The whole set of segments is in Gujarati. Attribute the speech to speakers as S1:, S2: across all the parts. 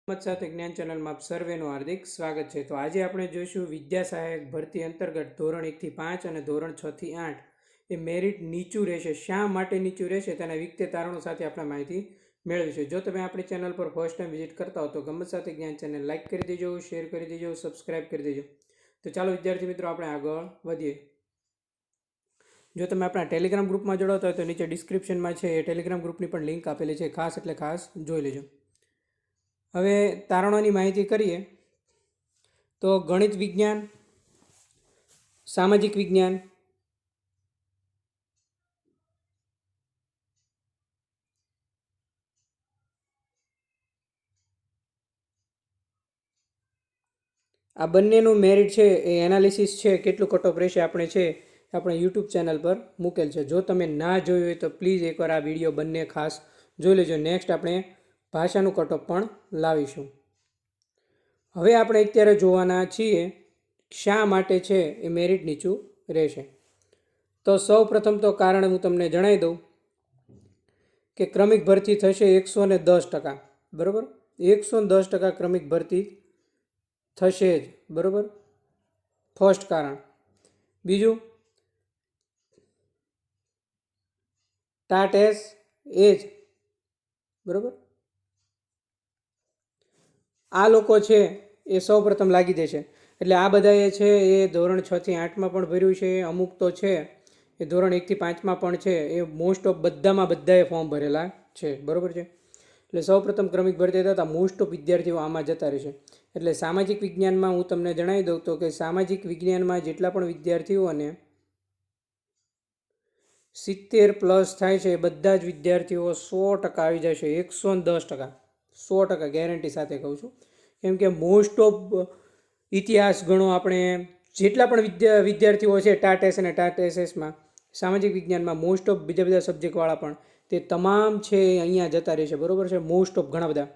S1: મત સાથે જ્ઞાન ચેનલમાં આપ સર્વેનું હાર્દિક સ્વાગત છે। તો આજે આપણે જોઈશું વિદ્યા સહાયક ભરતી અંતર્ગત ધોરણ 1 થી 5 અને ધોરણ 6 થી 8 એ મેરિટ નીચું રહેશે। શા માટે નીચું રહેશે તેના વિગતે તારણો સાથે આપણે માહિતી મેળવીશું। જો તમે આપણી ચેનલ પર ફર્સ્ટ ટાઈમ વિઝિટ કરતા હો તો ગમત સાથે જ્ઞાન ચેનલ લાઇક કરી દેજો, શેર કરી દેજો, સબસ્ક્રાઇબ કરી દેજો। તો ચાલો વિદ્યાર્થી મિત્રો આપણે આગળ વધીએ। જો તમે આપણા ટેલિગ્રામ ગ્રુપમાં જોડાતા હોય તો નીચે ડિસ્ક્રિપ્શનમાં છે એ ટેલિગ્રામ ગ્રુપની પણ લિંક આપેલી છે, ખાસ એટલે ખાસ જોઈ લેજો। હવે તારણોની માહિતી કરીએ તો ગણિત વિજ્ઞાન, સામાજિક વિજ્ઞાન, આ બંનેનું મેરિટ છે એ એનાલિસિસ છે, કેટલું કટ ઓફ રહેશે આપણે છે આપણે યુટ્યુબ ચેનલ પર મૂકેલ છે। જો તમે ના જોયું હોય તો પ્લીઝ એકવાર આ વિડીયો બંને ખાસ જોઈ લેજો। નેક્સ્ટ આપણે ભાષાનું કટ ઓફ પણ લાવીશું। હવે આપણે અત્યારે જોવાના છીએ શા માટે છે એ મેરિટ નીચું રહેશે। તો સૌ પ્રથમ તો કારણ હું તમને જણાવી દઉં કે ક્રમિક ભરતી થશે 110%, બરાબર। 110% ક્રમિક ભરતી થશે જ, બરાબર, ફર્સ્ટ કારણ। બીજું, ટાટ એસ એ જ, બરાબર, આ લોકો છે એ સૌ પ્રથમ લાગી દેશે। એટલે આ બધાએ છે એ ધોરણ 6 થી 8માં પણ ભર્યું છે, અમુક તો છે એ ધોરણ 1 થી 5માં પણ છે, એ મોસ્ટ ઓફ બધામાં બધાએ ફોર્મ ભરેલા છે, બરાબર છે। એટલે સૌ પ્રથમ ક્રમિક ભરતી થતાં મોસ્ટ ઓફ વિદ્યાર્થીઓ આમાં જતા રહેશે। એટલે સામાજિક વિજ્ઞાનમાં હું તમને જણાવી દઉં તો કે સામાજિક વિજ્ઞાનમાં જેટલા પણ વિદ્યાર્થીઓને 70+ થાય છે એ બધા જ વિદ્યાર્થીઓ 100% આવી જશે। 110%, 100% ગેરંટી સાથે કહું છું। કેમ કે મોસ્ટ ઓફ ઇતિહાસ ગણો, આપણે જેટલા પણ વિદ્યાર્થીઓ છે ટાટ અને ટાટ એસએસમાં, સામાજિક વિજ્ઞાનમાં મોસ્ટ ઓફ બીજા સબ્જેક્ટવાળા પણ તે તમામ છે અહીંયા જતા રહેશે, બરાબર છે, મોસ્ટ ઓફ ઘણા બધા।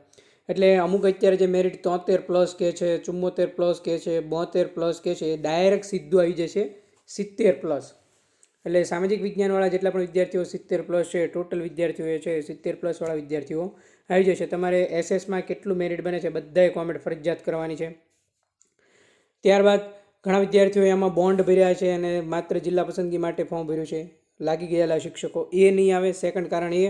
S1: એટલે અમુક અત્યારે જે મેરિટ 73+ કહે છે, 74+ કહે છે, 72+ કહે છે, એ ડાયરેક્ટ સીધું આવી જશે 70+। એટલે સામાજિક વિજ્ઞાનવાળા જેટલા પણ વિદ્યાર્થીઓ 70+ છે, ટોટલ વિદ્યાર્થીઓ છે 70+ વાળા વિદ્યાર્થીઓ આવી જશે। તમારે એસએસમાં કેટલું મેરિટ બને છે બધાએ કોમેન્ટ ફરજિયાત કરવાની છે। ત્યારબાદ ઘણા વિદ્યાર્થીઓએ આમાં બોન્ડ ભર્યા છે અને માત્ર જિલ્લા પસંદગી માટે ફોર્મ ભર્યું છે, લાગી ગયેલા શિક્ષકો, એ નહીં આવે, સેકન્ડ કારણ એ।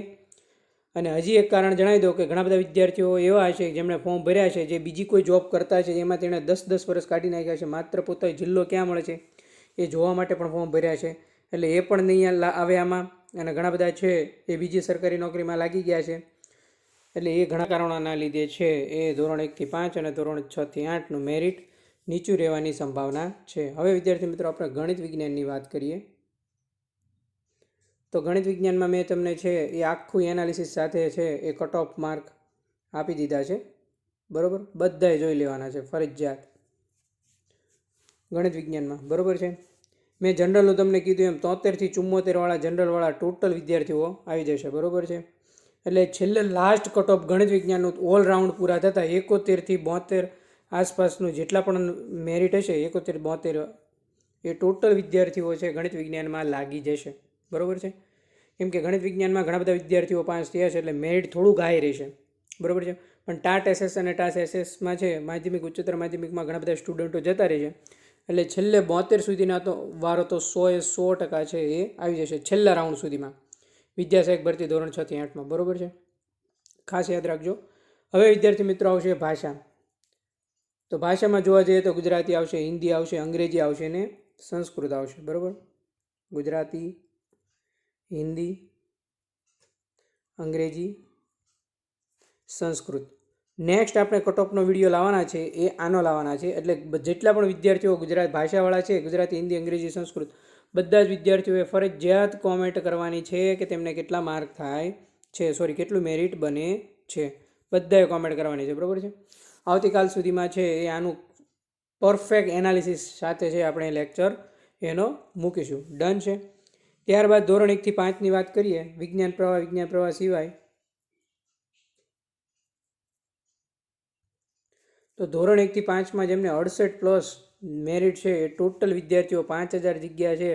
S1: અને હજી એક કારણ જણાવી દઉં કે ઘણા બધા વિદ્યાર્થીઓ એવા છે જેમણે ફોર્મ ભર્યા છે જે બીજી કોઈ જોબ કરતા છે, એમાં તેણે 10-10 વર્ષ કાઢી નાખ્યા છે, માત્ર પોતાનો જિલ્લો ક્યાં મળે છે એ જોવા માટે પણ ફોર્મ ભર્યા છે। એટલે એ પણ નહીં આવે આમાં। અને ઘણા બધા છે એ બીજી સરકારી નોકરીમાં લાગી ગયા છે। એટલે એ ઘણા કારણોના લીધે છે એ ધોરણ 1 થી 5 અને ધોરણ 6 થી 8નું મેરિટ નીચું રહેવાની સંભાવના છે। હવે વિદ્યાર્થી મિત્રો આપણે ગણિત વિજ્ઞાનની વાત કરીએ તો ગણિત વિજ્ઞાનમાં મેં તમને છે એ આખું એનાલિસિસ સાથે છે એ કટ ઓફ માર્ક આપી દીધા છે, બરાબર, બધાએ જોઈ લેવાના છે ફરજિયાત ગણિત વિજ્ઞાનમાં, બરાબર છે। મેં જનરલનું તમને કીધું એમ 73 થી 74વાળા જનરલવાળા ટોટલ વિદ્યાર્થીઓ આવી જશે, બરાબર છે। એટલે છેલ્લે લાસ્ટ કટ ઓફ ગણિત વિજ્ઞાનનું ઓલરાઉન્ડ પૂરા થતાં 71 થી 72 આસપાસનું જેટલા પણ મેરિટ હશે, 71-72, એ ટોટલ વિદ્યાર્થીઓ છે ગણિત વિજ્ઞાનમાં લાગી જશે, બરાબર છે। કેમ કે ગણિત વિજ્ઞાનમાં ઘણા બધા વિદ્યાર્થીઓ પાસ થયા છે એટલે મેરિટ થોડુંક હાઈ રહેશે, બરાબર છે। પણ ટાટ એસએસ અને ટાટ એસએસમાં છે માધ્યમિક, ઉચ્ચતર માધ્યમિકમાં ઘણા બધા સ્ટુડન્ટો જતા રહેશે। એટલે છેલ્લે 72 સુધીના તો વારો તો 100% છે એ આવી જશે છેલ્લા રાઉન્ડ સુધીમાં વિદ્યા સહાયક ભરતી ધોરણ 6 થી 8માં, બરાબર છે, ખાસ યાદ રાખજો। હવે વિદ્યાર્થી મિત્રો આવશે ભાષા। તો ભાષામાં જોવા જઈએ તો ગુજરાતી આવશે, હિન્દી આવશે, અંગ્રેજી આવશે અને સંસ્કૃત આવશે, બરાબર। ગુજરાતી, હિન્દી, અંગ્રેજી, સંસ્કૃત। નેક્સ્ટ આપણે કટ ઓફનો વિડીયો લાવવાના છે એ આનો લાવવાના છે। એટલે જેટલા પણ વિદ્યાર્થીઓ ગુજરાત ભાષાવાળા છે, ગુજરાતી, હિન્દી, અંગ્રેજી, સંસ્કૃત, બધા જ વિદ્યાર્થીઓએ ફરજિયાત કોમેન્ટ કરવાની છે કે તેમને કેટલા માર્ક થાય છે, કેટલું મેરિટ બને છે, બધાએ કોમેન્ટ કરવાની છે, બરાબર છે। આવતીકાલ સુધીમાં છે એ આનું પરફેક્ટ એનાલિસિસ સાથે છે આપણે લેક્ચર એનો મૂકીશું, ડન છે। ત્યારબાદ ધોરણ 1 થી 5ની વાત કરીએ, વિજ્ઞાન પ્રવાહ સિવાય તો ધોરણ 1 થી 5માં જેમને 68+ મેરિટ છે એ ટોટલ વિદ્યાર્થીઓ 5000 જગ્યા છે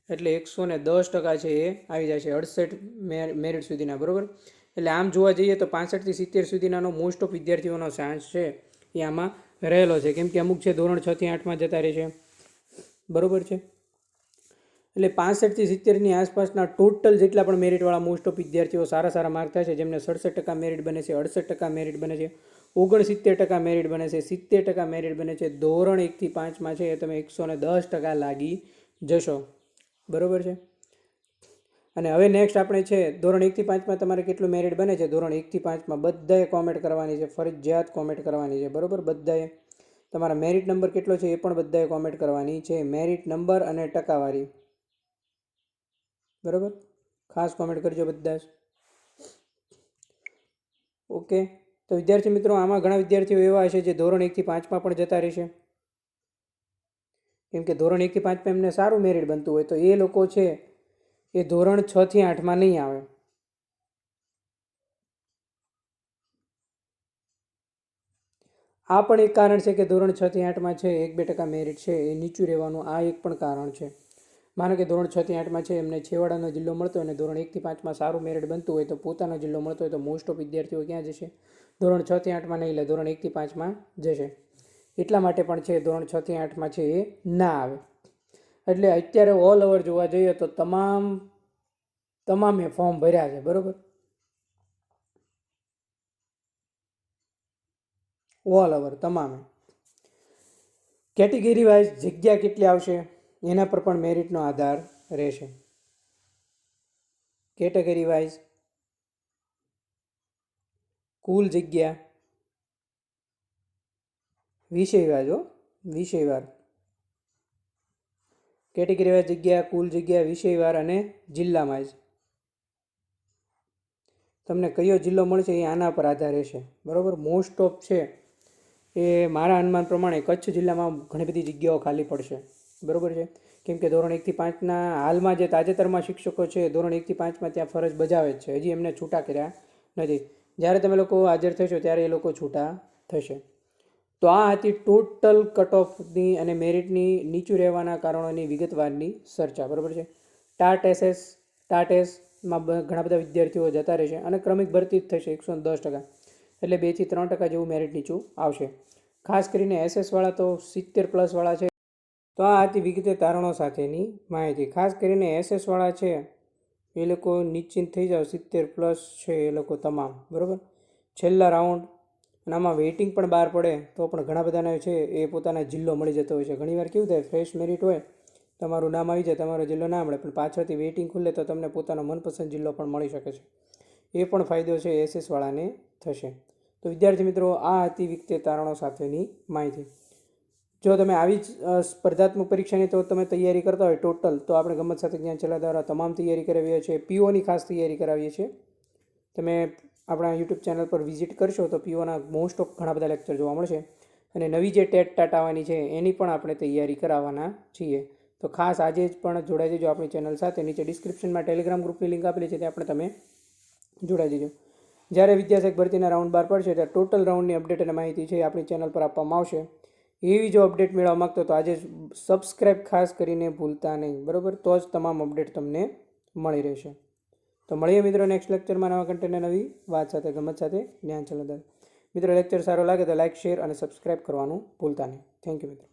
S1: એટલે 110% છે એ આવી જાય છે 68 મેરિટ સુધીના, બરાબર। એટલે આમ જોવા જઈએ તો 65 થી 70 સુધીનાનો મોસ્ટ ઓફ વિદ્યાર્થીઓનો ચાન્સ છે એ આમાં રહેલો છે, કેમ કે અમુક છે ધોરણ 6 થી 8માં જતા રહે છે, બરોબર છે. એટલે 65 થી 70ની આસપાસના ટોટલ જેટલા પણ મેરિટવાળા મોસ્ટ ઓફ વિદ્યાર્થીઓ સારા માર્ક થાય છે, જેમને 67% મેરિટ બને છે, 68% મેરિટ બને છે, 69% મેરિટ બને છે, 70% મેરિટ બને છે. ધોરણ 1 થી 5માં છે એ તમે 110% લાગી જશો, બરોબર છે. અને હવે નેક્સ્ટ આપણે છે ધોરણ 1 થી 5માં તમારે કેટલું મેરિટ બને છે. ધોરણ 1 થી 5માં બધાએ કોમેન્ટ કરવાની છે, ફરજિયાત કોમેન્ટ કરવાની છે, બરોબર. બધાએ તમારા મેરિટ નંબર કેટલો છે એ પણ બધાએ કોમેન્ટ કરવાની છે, મેરિટ નંબર અને ટકાવારી, બરોબર. ખાસ કોમેન્ટ કરજો બધા જ. ઓકે, તો વિદ્યાર્થી મિત્રો આમાં ઘણા વિદ્યાર્થીઓ એવા હશે જે ધોરણ 1 થી 5માં પણ જતા રહેશે, કેમ કે ધોરણ 1 થી 5માં એમને સારું મેરિટ બનતું હોય તો એ લોકો છે એ ધોરણ 6 થી 8માં નહીં આવે. આ પણ એક કારણ છે કે ધોરણ 6 થી 8માં છે 1-2% મેરિટ છે એ નીચું રહેવાનું, આ એક પણ કારણ છે. માનો કે ધોરણ 6 થી 8માં છે એમને છેવાડાનો જિલ્લો મળતો હોય અને ધોરણ 1 થી 5માં સારું મેરિટ બનતું હોય તો પોતાનો જિલ્લો મળતો હોય તો મોસ્ટ ઓફ વિદ્યાર્થીઓ ક્યાં જશે? ધોરણ 6 થી 8માં નહીં લે, ધોરણ 1 થી 5માં જશે. એટલા માટે પણ છે ધોરણ 6 થી 8માં છે એ ના આવે. એટલે અત્યારે ઓલ ઓવર જોવા જઈએ તો તમામે ફોર્મ ભર્યા છે, બરોબર. ઓલ ઓવર તમામે. કેટેગરી વાઇઝ જગ્યા કેટલી આવશે એના પર પણ મેરિટનો આધાર રહેશે. કેટેગરી વાઇઝ કુલ જગ્યા, વિષયવાર કેટેગરી વાઇઝ જગ્યા, કુલ જગ્યા, વિષયવાર અને જિલ્લામાં જ તમને કયો જિલ્લો મળશે એ આના પર આધાર રહેશે, બરોબર. મોસ્ટ ઓફ છે એ મારા અનુમાન પ્રમાણે કચ્છ જિલ્લામાં ઘણી બધી જગ્યાઓ ખાલી પડશે, બરોબર છે. કેમ કે ધોરણ 1 થી 5ના હાલમાં જે તાજેતરમાં શિક્ષકો છે ધોરણ 1 થી 5માં ત્યાં ફરજ બજાવે જ છે, હજી એમને છૂટા કર્યા નથી. જ્યારે તમે લોકો હાજર થશો ત્યારે એ લોકો છૂટા થશે. તો આ હતી ટોટલ કટ ઓફની અને મેરિટની નીચું રહેવાના કારણોની વિગતવારની ચર્ચા, બરાબર છે. ટાટેસમાં ઘણા બધા વિદ્યાર્થીઓ જતા રહેશે અને ક્રમિક ભરતી જ થશે 110%, એટલે 2 થી 3% જેવું મેરિટ નીચું આવશે. ખાસ કરીને એસએસવાળા તો 70+ વાળા છે. તો આ હતી વિગતે તારણો સાથેની માહિતી. ખાસ કરીને એસએસવાળા છે એ લોકો નિશ્ચિંત થઈ જાઓ, 70+ છે એ લોકો તમામ, બરાબર. છેલ્લા રાઉન્ડ અને આમાં વેઇટિંગ પણ બહાર પડે તો પણ ઘણા બધાને છે એ પોતાના જિલ્લો મળી જતો હોય છે. ઘણીવાર કેવું થાય, ફ્રેશ મેરિટ હોય, તમારું નામ આવી જાય, તમારો જિલ્લો ના મળે, પણ પાછળથી વેઇટિંગ ખુલે તો તમને પોતાનો મનપસંદ જિલ્લો પણ મળી શકે છે. એ પણ ફાયદો છે એસએસવાળાને થશે. તો વિદ્યાર્થી મિત્રો આ હતી વિગતે તારણો સાથેની માહિતી. જો તમે આવી જ સ્પર્ધાત્મક પરીક્ષાની તો તમે તૈયારી કરતા હોય ટોટલ, તો આપણે ગમત સાથે જ્ઞાન ચેનલ દ્વારા તમામ તૈયારી કરાવીએ છીએ. પીઓની ખાસ તૈયારી કરાવીએ છીએ. તમે આપણા યુટ્યુબ ચેનલ પર વિઝિટ કરશો તો પીઓના મોસ્ટ ઓફ ઘણા બધા લેક્ચર જોવા મળશે. અને નવી જે ટેટ ટાટ આવવાની છે એની પણ આપણે તૈયારી કરાવવાના છીએ. તો ખાસ આજે જ પણ જોડાઈ જજો આપણી ચેનલ સાથે. નીચે ડિસ્ક્રિપ્શનમાં ટેલિગ્રામ ગ્રુપની લિંક આપેલી છે, ત્યાં પણ તમે જોડાઈ જજો. જ્યારે વિદ્યાસહાયક ભરતીના રાઉન્ડ બહાર પડશે ત્યારે ટોટલ રાઉન્ડની અપડેટ અને માહિતી છે આપણી ચેનલ પર આપવામાં આવશે. એવી જો અપડેટ મેળવવા માગતો તો આજે સબસ્ક્રાઈબ ખાસ કરીને ભૂલતા નહીં, બરાબર. તો જ તમામ અપડેટ તમને મળી રહેશે. તો મળીએ મિત્રો નેક્સ્ટ લેક્ચરમાં નવા કન્ટેન્ટ નવી વાત સાથે, ગમત સાથે, જ્ઞાન ચેનલ. મિત્રો લેક્ચર સારો લાગે તો લાઇક, શેર અને સબસ્ક્રાઈબ કરવાનું ભૂલતા નહીં. થેન્ક યુ મિત્રો.